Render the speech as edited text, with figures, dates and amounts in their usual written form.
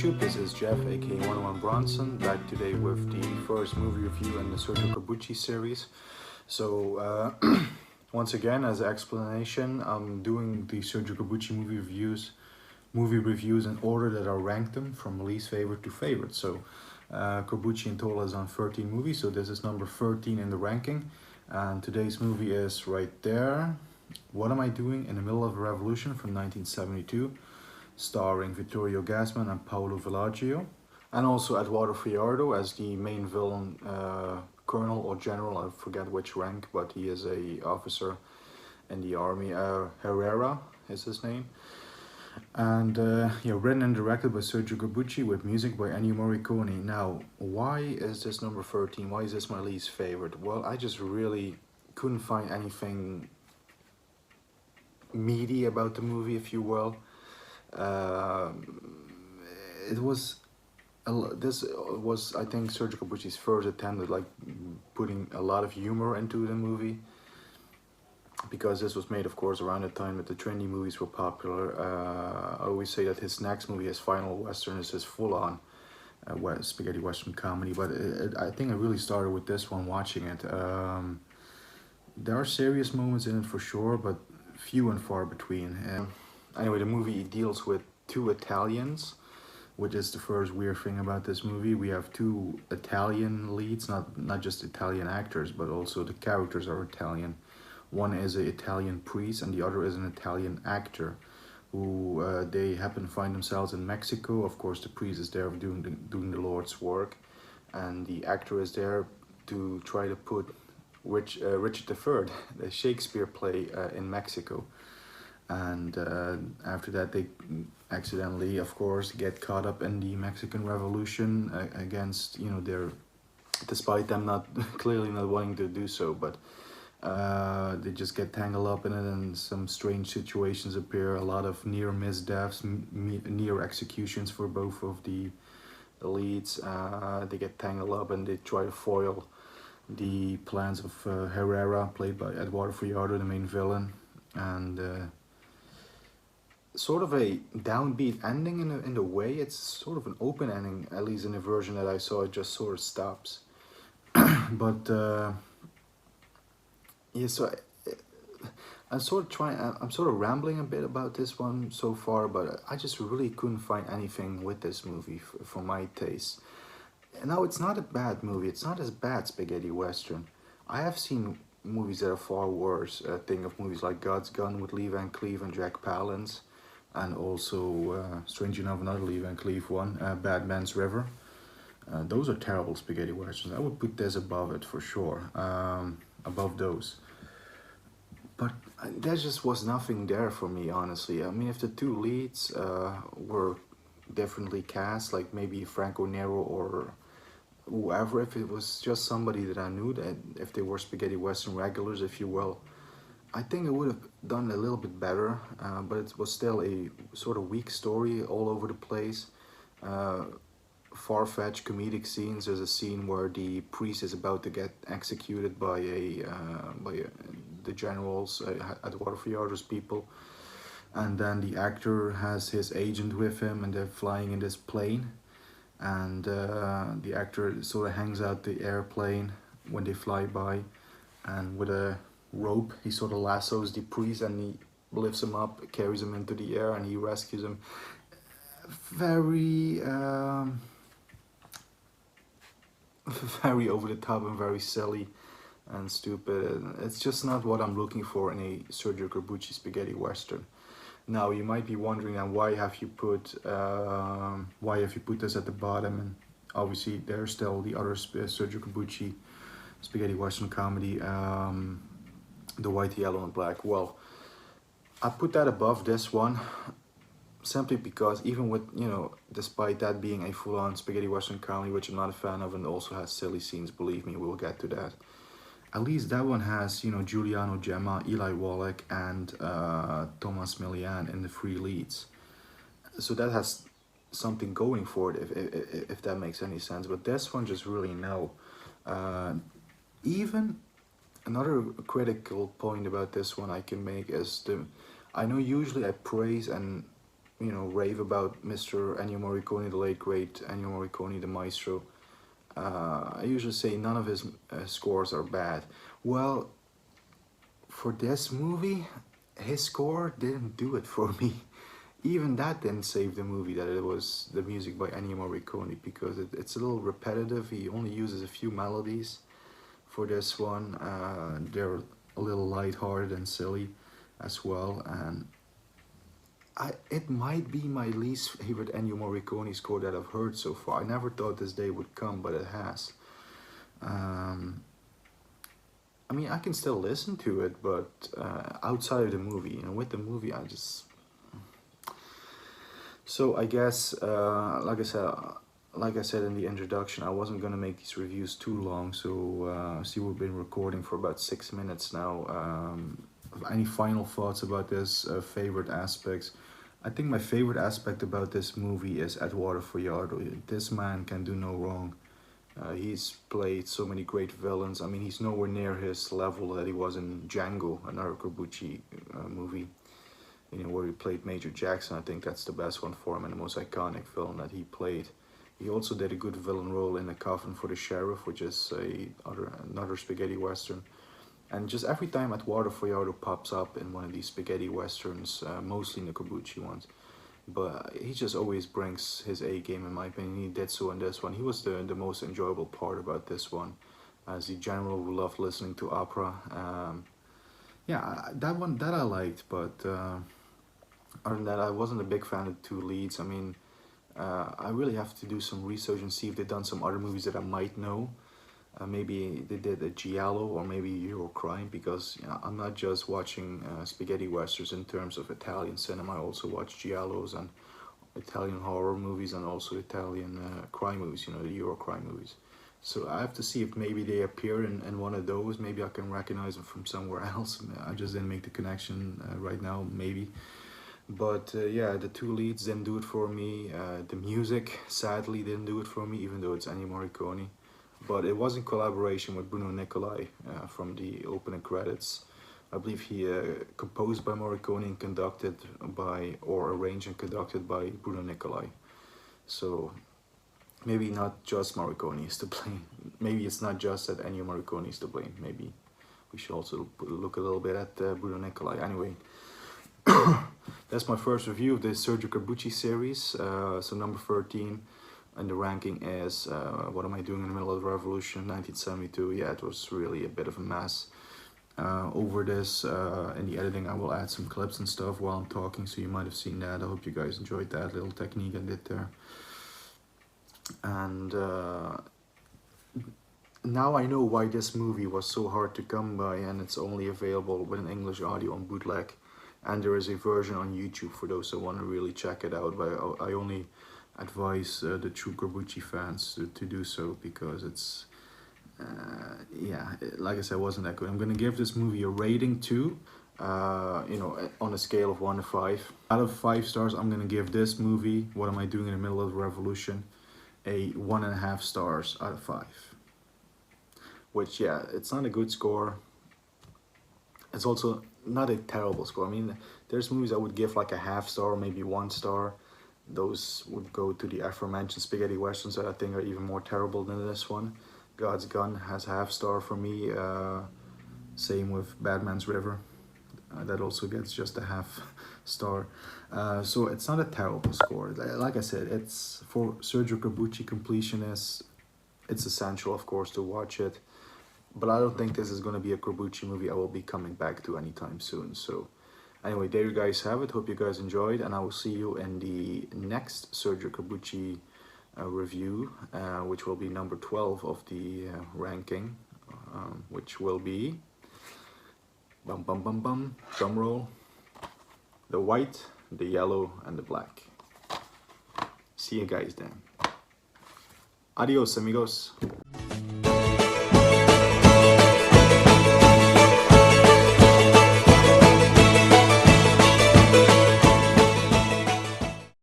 YouTube, this is Jeff aka 101 Bronson, back today with the first movie review in the Sergio Corbucci series. So once again, as an explanation, I'm doing the Sergio Corbucci movie reviews in order that I ranked them from least favorite to favorite. So Corbucci in total has done 13 movies, so this is number 13 in the ranking, and today's movie is right there. What Am I Doing in the Middle of a Revolution from 1972, starring Vittorio Gassman and Paolo Villaggio, and also Eduardo Friardo as the main villain, colonel or general, I forget which rank, but he is a officer in the army. Herrera is his name. And written and directed by Sergio Corbucci with music by Ennio Morricone. Now, why is this number 13? Why is this my least favorite? Well, I just really couldn't find anything meaty about the movie, if you will. This was, I think, Sergio Corbucci's first attempt at like putting a lot of humor into the movie, because this was made, of course, around the time that the trendy movies were popular. I always say that his next movie, his final western, is his full-on spaghetti western comedy, but I think it really started with this one, watching it. There are serious moments in it for sure, but few and far between. Anyway, the movie deals with two Italians, which is the first weird thing about this movie. We have two Italian leads, not just Italian actors, but also the characters are Italian. One is an Italian priest and the other is an Italian actor, who they happen to find themselves in Mexico. Of course, the priest is there doing the Lord's work, and the actor is there to try to put Richard III, the Shakespeare play, in Mexico. And after that, they accidentally, of course, get caught up in the Mexican Revolution against, despite them clearly not wanting to do so, but they just get tangled up in it, and some strange situations appear. A lot of near-miss deaths, near executions for both of the leads. They get tangled up and they try to foil the plans of Herrera, played by Eduardo Friardo, the main villain, and sort of a downbeat ending in a way. It's sort of an open ending, at least in the version that I saw. It just sort of stops. But yeah, so I'm sort of rambling a bit about this one so far, but I just really couldn't find anything with this movie for my taste. Now, it's not a bad movie. It's not as bad spaghetti western. I have seen movies that are far worse. Think of movies like God's Gun with Lee Van Cleef and Jack Palance, and also, strange enough, another Lee Van Cleef one, Bad Man's River. Those are terrible spaghetti westerns. I would put this above it for sure, above those. But there just was nothing there for me, honestly. I mean, if the two leads were differently cast, like maybe Franco Nero or whoever, if it was just somebody that I knew, that if they were spaghetti western regulars, if you will, I think it would have done a little bit better, but it was still a sort of weak story all over the place. Far-fetched comedic scenes. There's a scene where the priest is about to get executed by the generals, Eduardo Friardo's people, and then the actor has his agent with him, and they're flying in this plane, and the actor sort of hangs out the airplane when they fly by, and with a rope he sort of lassos the priest, and he lifts him up, carries him into the air, and he rescues him. Very very over the top and very silly and stupid. It's just not what I'm looking for in a Sergio Corbucci spaghetti western. Now, you might be wondering, and why have you put this at the bottom? And obviously there's still the other Sergio Corbucci spaghetti western comedy, The White, Yellow and Black. Well, I put that above this one simply because, even with, despite that being a full-on spaghetti western comedy, which I'm not a fan of, and also has silly scenes, believe me, we'll get to that, at least that one has, Giuliano Gemma, Eli Wallach, and Thomas Millian in the three leads. So that has something going for it, if that makes any sense. But this one, just really no. Even another critical point about this one I can make is I know usually I praise and you know, rave about Mr. Ennio Morricone, the late great Ennio Morricone, the maestro. I usually say none of his scores are bad. Well, for this movie, his score didn't do it for me. Even that didn't save the movie, that it was the music by Ennio Morricone, because it's a little repetitive. He only uses a few melodies for this one. They're a little lighthearted and silly as well, and it might be my least favorite Ennio Morricone score that I've heard so far. I never thought this day would come, but it has. I mean, I can still listen to it, but outside of the movie, you know, with the movie, I just... So I guess, like I said in the introduction, I wasn't gonna make these reviews too long. So see, we've been recording for about 6 minutes now. Any final thoughts about this? Favorite aspects? I think my favorite aspect about this movie is Eduardo Fajardo. This man can do no wrong. He's played so many great villains. I mean, he's nowhere near his level that he was in Django, another Corbucci movie, you know, where he played Major Jackson. I think that's the best one for him and the most iconic villain that he played. He also did a good villain role in A Coffin for the Sheriff, which is another spaghetti western. And just every time Eduardo Fajardo pops up in one of these spaghetti westerns, mostly in the Corbucci ones, but he just always brings his A game, in my opinion. He did so in this one. He was the most enjoyable part about this one, as a general who loved listening to opera. Yeah, that one, that I liked, but other than that, I wasn't a big fan of the two leads. I mean, I really have to do some research and see if they've done some other movies that I might know. Maybe they did a Giallo or maybe Eurocrime, because you know, I'm not just watching spaghetti westerns in terms of Italian cinema. I also watch Giallos and Italian horror movies, and also Italian crime movies, you know, the Eurocrime movies. So I have to see if maybe they appear in one of those. Maybe I can recognize them from somewhere else. I just didn't make the connection right now, maybe. But yeah, the two leads didn't do it for me. The music, sadly, didn't do it for me, even though it's Ennio Morricone. But it was in collaboration with Bruno Nicolai from the opening credits. I believe he composed by Morricone and conducted by, or arranged and conducted by Bruno Nicolai. So maybe not just Morricone is to blame. Maybe it's not just that Ennio Morricone is to blame. Maybe we should also look a little bit at Bruno Nicolai. Anyway, that's my first review of the Sergio Corbucci series. So number 13. And the ranking is What Am I Doing in the Middle of the Revolution, 1972. Yeah, it was really a bit of a mess. Over this, in the editing, I will add some clips and stuff while I'm talking, so you might have seen that. I hope you guys enjoyed that little technique I did there. And now I know why this movie was so hard to come by, and it's only available with an English audio on bootleg. And there is a version on YouTube for those who want to really check it out. But I only advise the true Corbucci fans to do so, because it's yeah, like I said, it wasn't that good. I'm gonna give this movie a rating too, you know, on a scale of 1 to 5. Out of 5 stars, I'm gonna give this movie, What Am I Doing in the Middle of the Revolution, a 1.5 stars out of 5. Which, yeah, it's not a good score. It's also not a terrible score. I mean, there's movies I would give like a half star, maybe 1 star. Those would go to the aforementioned spaghetti westerns that I think are even more terrible than this one. God's Gun has a half star for me. Same with Bad Man's River. That also gets just a half star. So it's not a terrible score. Like I said, it's for Sergio Corbucci completionists. It's essential, of course, to watch it. But I don't think this is going to be a Corbucci movie I will be coming back to anytime soon. So anyway, there you guys have it. Hope you guys enjoyed, and I will see you in the next Sergio Corbucci review, which will be number 12 of the ranking, which will be, bum bum bum bum, drum roll, the white, the yellow, and the black. See you guys then. Adios, amigos.